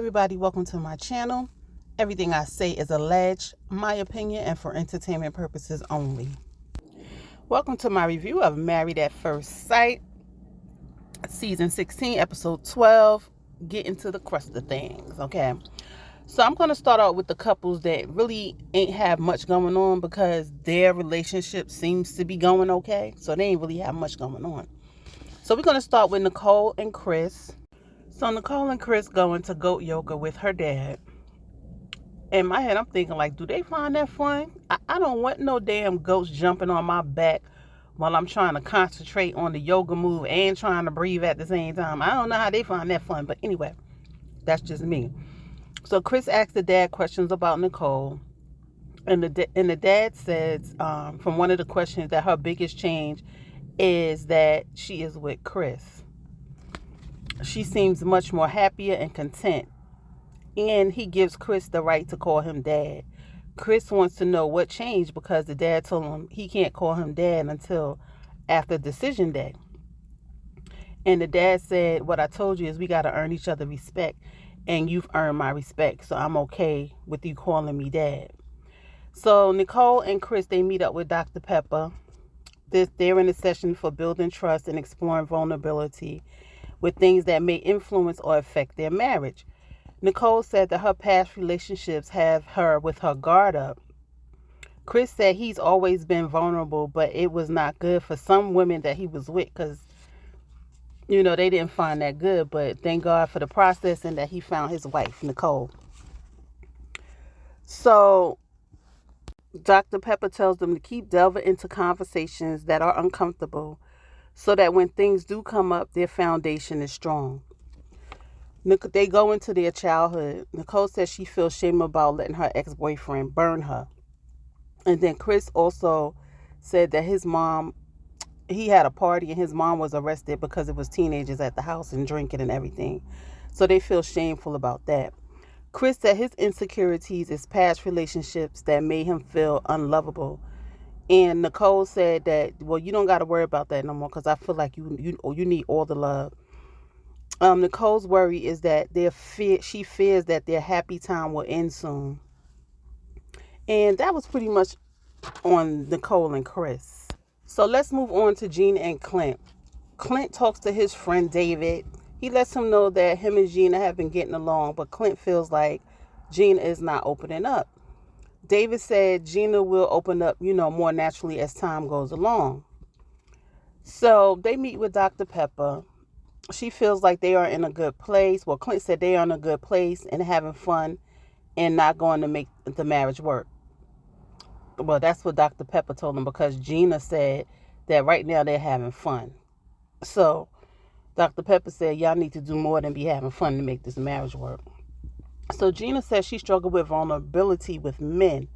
everybody, welcome to my channel. Everything I say is alleged, my opinion, and for entertainment purposes only. Welcome to my review of Married at First Sight, Season 16, Episode 12, get into the crust of things, okay? So I'm going to start out with the couples that really ain't have much going on because their relationship seems to be going okay. So they ain't really have much going on. So we're going to start with Nicole and Chris. So Nicole and Chris going to goat yoga with her dad. In my head, I'm thinking, like, do they find that fun? I don't want no damn goats jumping on my back while I'm trying to concentrate on the yoga move and trying to breathe at the same time. I don't know how they find that fun. But anyway, that's just me. So Chris asked the dad questions about Nicole. And the dad says, from one of the questions, that her biggest change is that she is with Chris. She seems much more happier and content. And he gives Chris the right to call him dad. Chris wants to know what changed because the dad told him he can't call him dad until after decision day. And the dad said, what I told you is we got to earn each other respect. And you've earned my respect. So I'm okay with you calling me dad. So Nicole and Chris, they meet up with Dr. Pepper. They're in a session for building trust and exploring vulnerability with things that may influence or affect their marriage. Nicole said that her past relationships have her with her guard up. Chris said he's always been vulnerable, but it was not good for some women that he was with because, they didn't find that good. But thank God for the process and that he found his wife, Nicole. So Dr. Pepper tells them to keep delving into conversations that are uncomfortable so that when things do come up, their foundation is strong. They go into their childhood. Nicole says she feels shame about letting her ex-boyfriend burn her. And then Chris also said that his mom, he had a party and his mom was arrested because it was teenagers at the house and drinking and everything. So they feel shameful about that. Chris said his insecurities is past relationships that made him feel unlovable. And Nicole said that, well, you don't got to worry about that no more because I feel like you need all the love. Nicole's worry is that she fears that their happy time will end soon. And that was pretty much on Nicole and Chris. So let's move on to Gina and Clint. Clint talks to his friend David. He lets him know that him and Gina have been getting along, but Clint feels like Gina is not opening up. David said Gina will open up, more naturally as time goes along. So they meet with Dr. Pepper. She feels like they are in a good place. Well, Clint said they are in a good place and having fun and not going to make the marriage work. Well, that's what Dr. Pepper told him because Gina said that right now they're having fun. So Dr. Pepper said, y'all need to do more than be having fun to make this marriage work. So Gina says she struggled with vulnerability with men.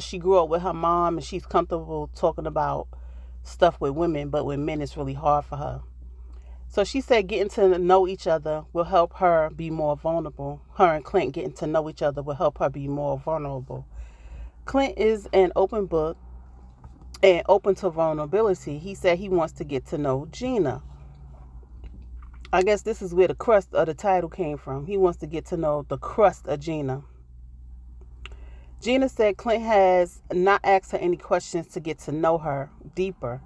She grew up with her mom and she's comfortable talking about stuff with women, but with men it's really hard for her. So she said getting to know each other will help her be more vulnerable. Her and Clint getting to know each other will help her be more vulnerable. Clint is an open book and open to vulnerability. He said he wants to get to know Gina. I guess this is where the crust of the title came from. He wants to get to know the crust of Gina. Gina said Clint has not asked her any questions to get to know her deeper.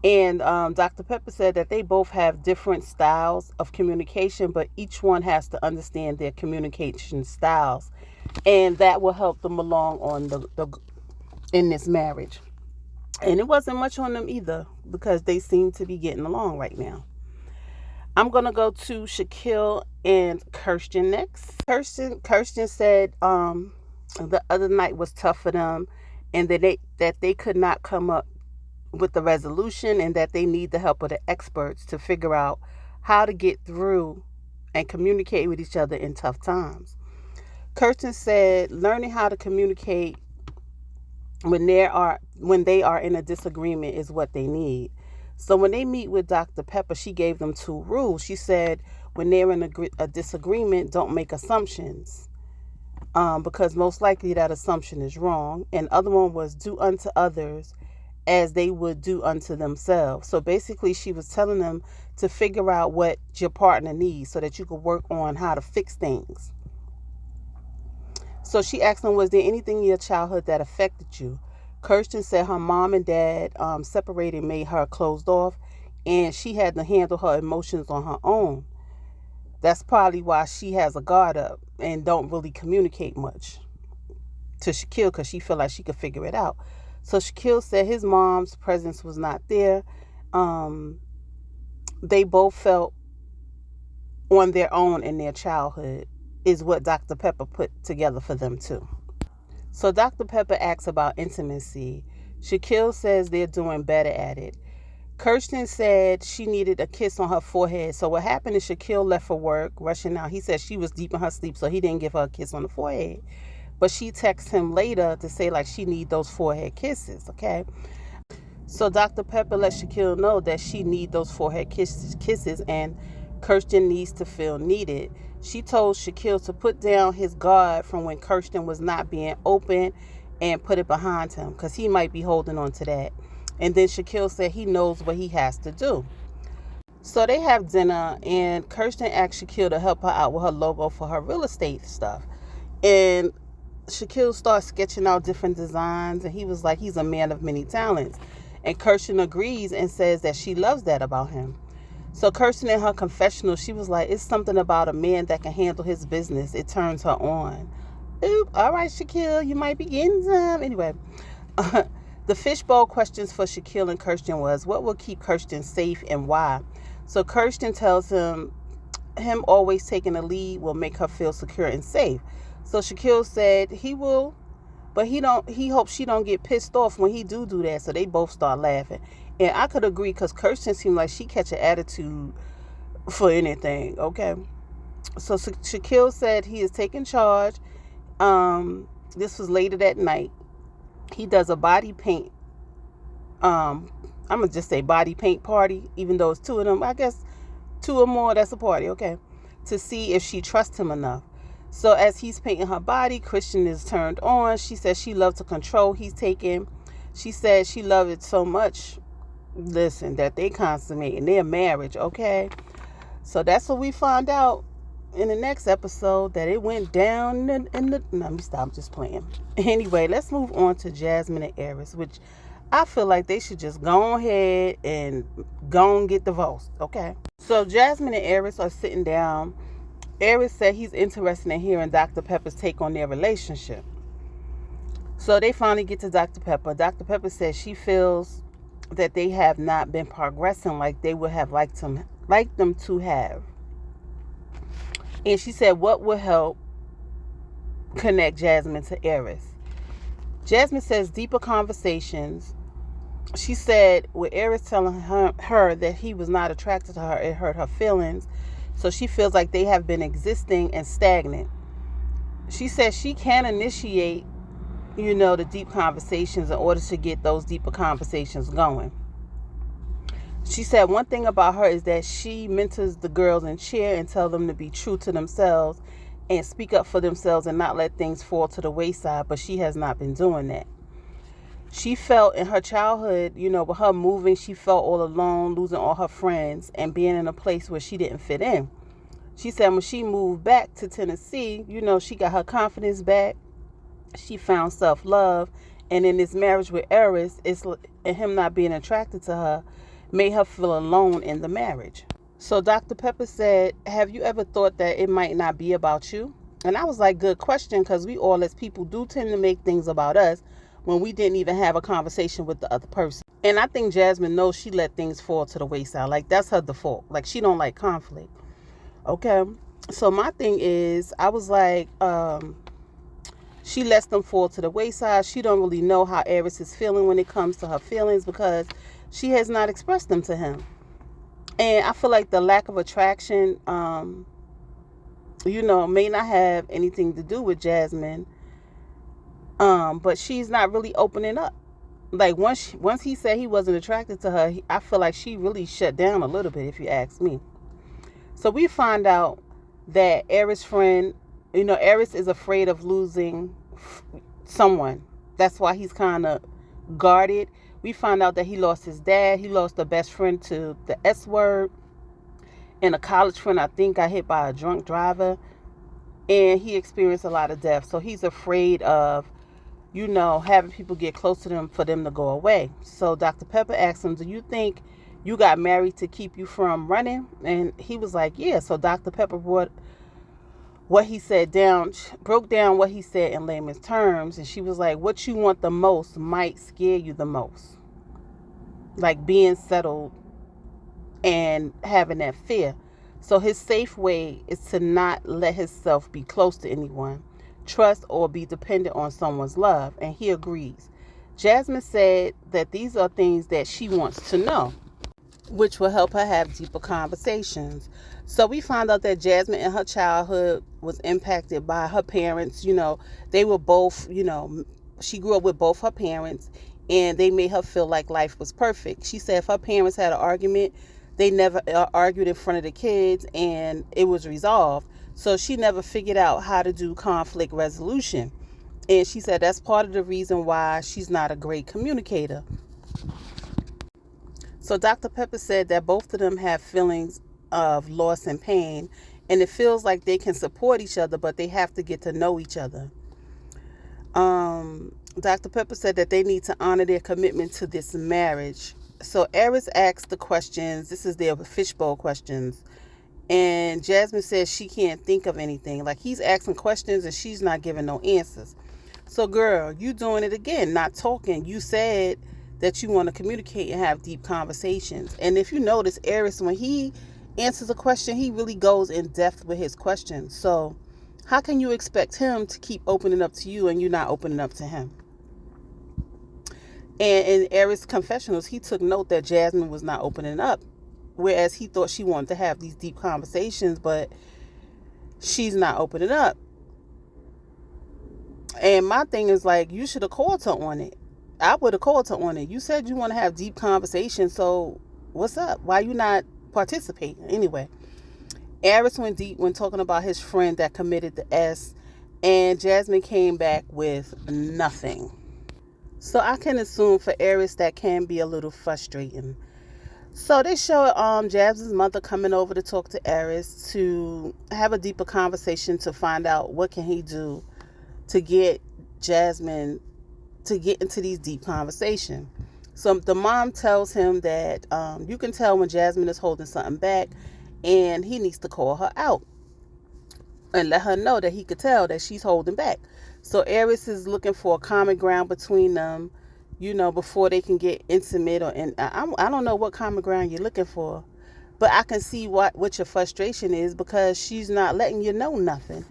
And Dr. Pepper said that they both have different styles of communication, but each one has to understand their communication styles. And that will help them along on in this marriage. And it wasn't much on them either because they seem to be getting along right now. I'm going to go to Shaquille and Kirsten next. Kirsten said the other night was tough for them and that they could not come up with the resolution and that they need the help of the experts to figure out how to get through and communicate with each other in tough times. Kirsten said learning how to communicate when they are in a disagreement is what they need. So when they meet with Dr. Pepper, she gave them 2 rules. She said when they're in a disagreement, don't make assumptions because most likely that assumption is wrong. And other one was do unto others as they would do unto themselves. So basically, she was telling them to figure out what your partner needs so that you could work on how to fix things. So she asked him, was there anything in your childhood that affected you? Kirsten said her mom and dad separated, made her closed off, and she had to handle her emotions on her own. That's probably why she has a guard up and don't really communicate much to Shaquille, because she felt like she could figure it out. So Shaquille said his mom's presence was not there. They both felt on their own in their childhood, is what Dr. Pepper put together for them too. So Dr. Pepper asks about intimacy. Shaquille says they're doing better at it. Kirsten said she needed a kiss on her forehead. So what happened is Shaquille left for work, rushing out. He said she was deep in her sleep, so he didn't give her a kiss on the forehead. But she texted him later to say like she need those forehead kisses, okay? So Dr. Pepper let Shaquille know that she need those forehead kisses, and Kirsten needs to feel needed. She told Shaquille to put down his guard from when Kirsten was not being open and put it behind him, because he might be holding on to that. And then Shaquille said he knows what he has to do. So they have dinner, and Kirsten asked Shaquille to help her out with her logo for her real estate stuff. And Shaquille starts sketching out different designs, and he was like, he's a man of many talents. And Kirsten agrees and says that she loves that about him. So Kirsten, in her confessional, she was like, it's something about a man that can handle his business. It turns her on. Oop, all right, Shaquille, you might be getting some. Anyway, the fishbowl questions for Shaquille and Kirsten was, what will keep Kirsten safe and why? So Kirsten tells him always taking the lead will make her feel secure and safe. So Shaquille said he will, but he hopes she don't get pissed off when he do that. So they both start laughing. And I could agree, because Kirsten seemed like she catch an attitude for anything, okay? So Shaquille said he is taking charge. This was later that night. He does a body paint. I'm going to just say body paint party, even though it's two of them. I guess two or more, that's a party, okay? To see if she trusts him enough. So as he's painting her body, Christian is turned on. She says she loves the control he's taking. She said she loved it so much, listen, that they consummate in their marriage, okay? So that's what we find out in the next episode, that it went down in the... Let me stop, I'm just playing. Anyway, let's move on to Jasmine and Aries, which I feel like they should just go ahead and go and get divorced, okay? So Jasmine and Aries are sitting down. Aries said he's interested in hearing Dr. Pepper's take on their relationship. So they finally get to Dr. Pepper. Dr. Pepper says she feels that they have not been progressing like they would have liked them to have. And she said, what would help connect Jasmine to Aries? Jasmine says deeper conversations. She said with Aries telling her that he was not attracted to her, it hurt her feelings. So she feels like they have been existing and stagnant. She says she can initiate, the deep conversations in order to get those deeper conversations going. She said one thing about her is that she mentors the girls in cheer and tell them to be true to themselves and speak up for themselves and not let things fall to the wayside, but she has not been doing that. She felt in her childhood, with her moving, she felt all alone, losing all her friends and being in a place where she didn't fit in. She said when she moved back to Tennessee, she got her confidence back. She found self-love. And in this marriage with Aries, and him not being attracted to her, made her feel alone in the marriage. So Dr. Pepper said, have you ever thought that it might not be about you? And I was like, good question, because we all as people do tend to make things about us when we didn't even have a conversation with the other person. And I think Jasmine knows she let things fall to the wayside. Like, that's her default. Like, she don't like conflict. Okay? So my thing is, I was like, she lets them fall to the wayside. She don't really know how Aries is feeling when it comes to her feelings, because she has not expressed them to him. And I feel like the lack of attraction, may not have anything to do with Jasmine. But she's not really opening up. Like, once he said he wasn't attracted to her, I feel like she really shut down a little bit, if you ask me. So we find out that Aries' friend, Aries is afraid of losing someone. That's why he's kind of guarded. We find out that he lost his dad. He lost a best friend to the S word. And a college friend, I think, got hit by a drunk driver. And he experienced a lot of death. So he's afraid of, having people get close to them for them to go away. So Dr. Pepper asked him, do you think you got married to keep you from running? And he was like, yeah. So Dr. Pepper broke down what he said in layman's terms. And she was like, what you want the most might scare you the most. Like being settled and having that fear. So his safe way is to not let himself be close to anyone, trust, or be dependent on someone's love. And he agrees. Jasmine said that these are things that she wants to know, which will help her have deeper conversations. So we found out that Jasmine in her childhood was impacted by her parents. They were both, she grew up with both her parents, and they made her feel like life was perfect. She said if her parents had an argument, they never argued in front of the kids, and it was resolved. So she never figured out how to do conflict resolution. And she said that's part of the reason why she's not a great communicator. So Dr. Pepper said that both of them have feelings of loss and pain, and it feels like they can support each other, but they have to get to know each other. Dr. Pepper said that they need to honor their commitment to this marriage. So Eris asked the questions. This is their fishbowl questions. And Jasmine says she can't think of anything. Like, he's asking questions and she's not giving no answers. So, girl, you doing it again, not talking. You said that you want to communicate and have deep conversations. And if you notice, Eris, when he answers a question, he really goes in depth with his questions. So how can you expect him to keep opening up to you and you not opening up to him? And in Eris' confessionals, he took note that Jasmine was not opening up, whereas he thought she wanted to have these deep conversations, but she's not opening up. And my thing is, like, you should have called her on it. I would have called her on it. You said you want to have deep conversations, so what's up? Why you not participating? Anyway, Eris went deep when talking about his friend that committed the S, and Jasmine came back with nothing. So I can assume for Eris that can be a little frustrating. So they show Jasmine's mother coming over to talk to Eris to have a deeper conversation to find out what can he do to get Jasmine to get into these deep conversations. So the mom tells him that you can tell when Jasmine is holding something back, and he needs to call her out and let her know that he could tell that she's holding back. So Eris is looking for a common ground between them, before they can get intimate. I don't know what common ground you're looking for, but I can see what your frustration is, because she's not letting you know nothing.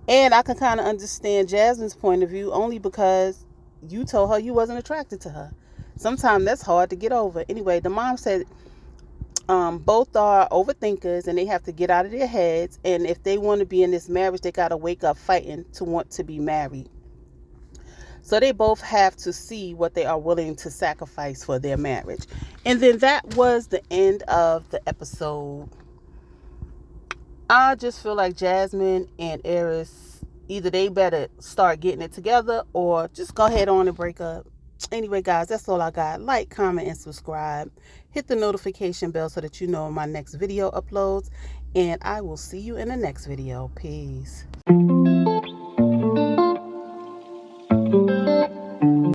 And I can kind of understand Jasmine's point of view, only because you told her you wasn't attracted to her. Sometimes that's hard to get over. Anyway, the mom said both are overthinkers and they have to get out of their heads. And if they want to be in this marriage, they got to wake up fighting to want to be married. So they both have to see what they are willing to sacrifice for their marriage. And then that was the end of the episode. I just feel like Jasmine and Eris, either they better start getting it together or just go ahead on and break up. Anyway, guys, that's all I got. Like, comment, and subscribe. Hit the notification bell so that you know when my next video uploads. And I will see you in the next video. Peace.